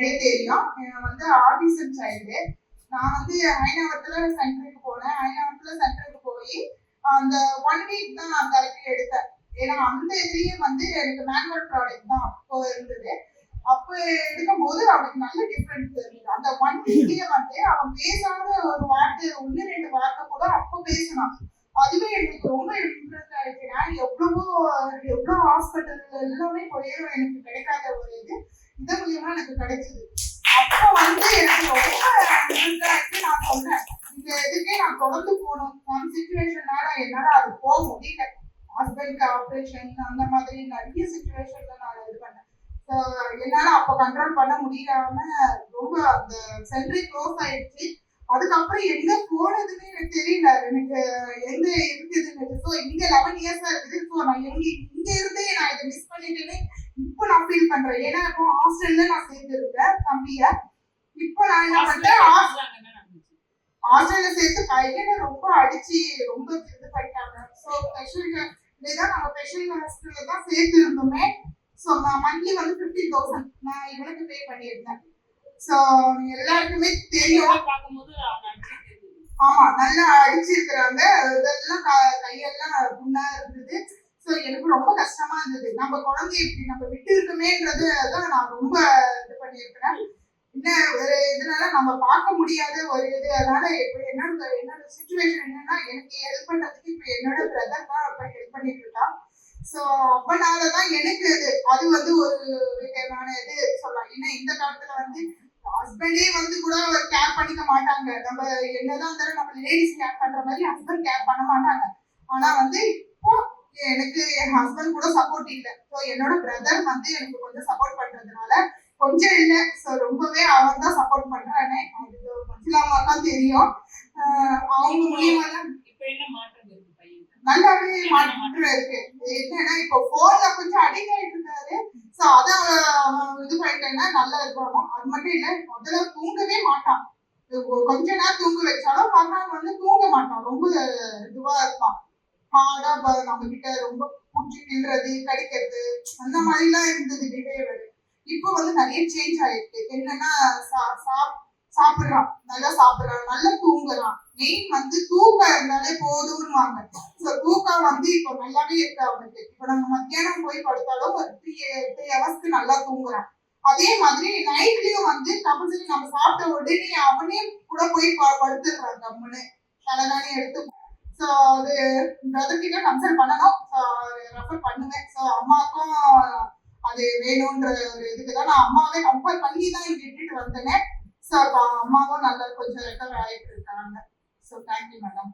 முன்னாடியே தெரியும். வந்து ஆர்டிசன் சைல்டு. நான் வந்து ஐநாவரத்துல சென்டருக்கு போனேன். ஐநாவரத்துல சென்டருக்கு போய் அந்த 1 வீக் தான் நான் தெரப்பி எடுத்தேன். ஏன்னா அந்த இதுலயே வந்து எனக்கு மேனுவல் ப்ராடக்ட் தான் அப்போ இருந்தது. அப்ப எடுக்கும்போது அவனுக்கு நல்ல டிஃபரன்ஸ் தெரியுது. அந்த 1 வீக்லயே வந்து அவன் பேசாத ஒரு வார்த்தை 1-2 வார்த்தை கூட அப்போ பேசினான். அதுவே எனக்கு ரொம்ப இம்ப்ரெஸ் ஆயிடுச்சு. நான் எவ்வளோ ஹாஸ்பிட்டல் எல்லாமே போய் எனக்கு கிடைக்காத ஒரு இது இந்த மூலியமா எனக்கு கிடைச்சது. அப்போ வந்து எனக்கு ரொம்ப இம்ப்ரெஸ் ஆயிடுச்சு. நான் சொன்னேன், இந்த இதுக்கே நான் தொடர்ந்து போகணும். நம்ம சிச்சுவேஷனால என்னால அது போக முடியல. ஹஸ்பண்ட்க்கு ஆப்ரேஷன் அந்த மாதிரி நிறைய சிச்சுவேஷன்ல நான் இது பண்ணேன். என்னால அப்ப கண்ட்ரோல் பண்ண முடியாம ரொம்ப அந்த சென்ட்ரி க்ளோஸ் ஆயிடுச்சு. அதுக்கப்புறம் எங்க போனதுன்னு எனக்கு தெரியல. எனக்கு எங்க இருக்குதுன்னு. ஸோ இங்க 11 இயர்ஸா இருக்குது. ஸோ நான் இங்க இருந்தே நான் இதை மிஸ் பண்ணிட்டேன்னு இப்போ நான் ஃபீல் பண்றேன். ஏன்னா இப்போ ஹாஸ்டல்ல நான் சேர்த்துருக்கேன் தம்பிய. இப்போ நான் என்ன பண்றேன், ஹாஸ்டல்ல சேர்த்து பையனை ரொம்ப அடிச்சு ரொம்ப இது பண்ணிட்டாங்க. ஸோ ஸ்பெஷல் தான் நம்ம ஸ்பெஷல் ஹாஸ்டல்ல தான் சேர்த்து இருந்தோமே. ஸோ மந்த்லி வந்து 50,000 நான் இவனுக்கு பே பண்ணியிருந்தேன். ஸோ எல்லாருக்குமே தெரியும். ஆமா, நல்லா அடிச்சிருக்கிறாங்க. இதெல்லாம் கையெல்லாம் புண்ணா இருந்தது. ஸோ எனக்கு ரொம்ப கஷ்டமா இருந்தது. நம்ம குழந்தைய இப்படி நம்ம விட்டு இருக்கமேன்றது தான் நான் ரொம்ப இது பண்ணியிருக்கிறேன். ஒரு இதனால நம்ம பார்க்க முடியாத ஒரு இது. அதனால என்னோட சிச்சுவேஷன் என்னன்னா, எனக்கு ஹெல்ப் பண்றதுக்கு இப்ப என்னோட பிரதர் தான் இப்ப ஹெல்ப் பண்ணிட்டு இருக்கான். ஸோ அப்பனாலதான் எனக்கு அது வந்து ஒரு விதமான இது சொல்லலாம். ஏன்னா இந்த காலத்துல வந்து ஹஸ்பண்டே வந்து கூட கேர் பண்ணிக்க மாட்டாங்க. நம்ம என்னதான் இருந்தாலும் நம்ம லேடிஸ் கேர் பண்ற மாதிரி ஹஸ்பண்ட் கேர் பண்ண மாட்டாங்க. ஆனா வந்து இப்போ எனக்கு என் ஹஸ்பண்ட் கூட சப்போர்ட் இல்லை. ஸோ என்னோட பிரதர் வந்து எனக்கு கொஞ்சம் சப்போர்ட் பண்றதுனால கொஞ்சம் இல்லை, ஸோ ரொம்பவே அவன் தான் சப்போர்ட் பண்றானே. அது மஞ்சளாமா தெரியும். அவங்க மூலியமா தான் நல்லாவே மாற்றம் இருக்கு. என்னன்னா இப்போ போன்ல கொஞ்சம் அடிக்ட் ஆயிட்டு இருக்காரு. ஸோ அதை இது பண்ணிட்டேன்னா நல்லா இருக்கணும். அது மட்டும் இல்லை, முதல்ல தூங்கவே மாட்டான். கொஞ்ச நேரம் தூங்க வச்சாலும் மறுநாள் வந்து தூங்க மாட்டான். ரொம்ப இதுவா இருப்பான். ஹார்டா நம்ம கிட்ட ரொம்ப புடிச்சு கிள்றது, கடிக்கிறது அந்த மாதிரிலாம் இருந்தது பிஹேவியர். இப்போ வந்து நிறைய சேஞ்ச் ஆயிருக்கு. என்னன்னா சாப்பிடுறான், நல்லா சாப்பிடுறான், நல்லா தூங்குறான். மெயின் வந்து தூக்கம் இருந்தாலே போதும்னுவாங்க. ஸோ தூக்கம் வந்து இப்போ நல்லாவே இருக்கு அவனுக்கு. இப்போ நம்ம மத்தியானம் போய் படுத்தாலும் ஒரு 3 ஹவர்ஸ்க்கு நல்லா தூங்குறான். அதே மாதிரி நைட்லயும் வந்து கம்பல்சரி நம்ம சாப்பிட்ட உடனே அவனே கூட போய் படுத்துடுறான். கம்முன்னு தலைகாணி எடுத்து. ஸோ அது பிரதர் கிட்ட கன்சல்ட் பண்ணணும். ஸோ ரெஃபர் பண்ணுவேன். ஸோ அம்மாவுக்கும் அது வேணும்ன்ற ஒரு இதுக்குதான் நான் அம்மாவே கம்பேர் பண்ணி தான் இங்க இட்டுட்டு வந்தேன். ஸோ அப்போ அம்மாவும் நல்லா கொஞ்சம் ரெக்கவர் ஆகிட்டு இருக்காங்க. So thank you madam.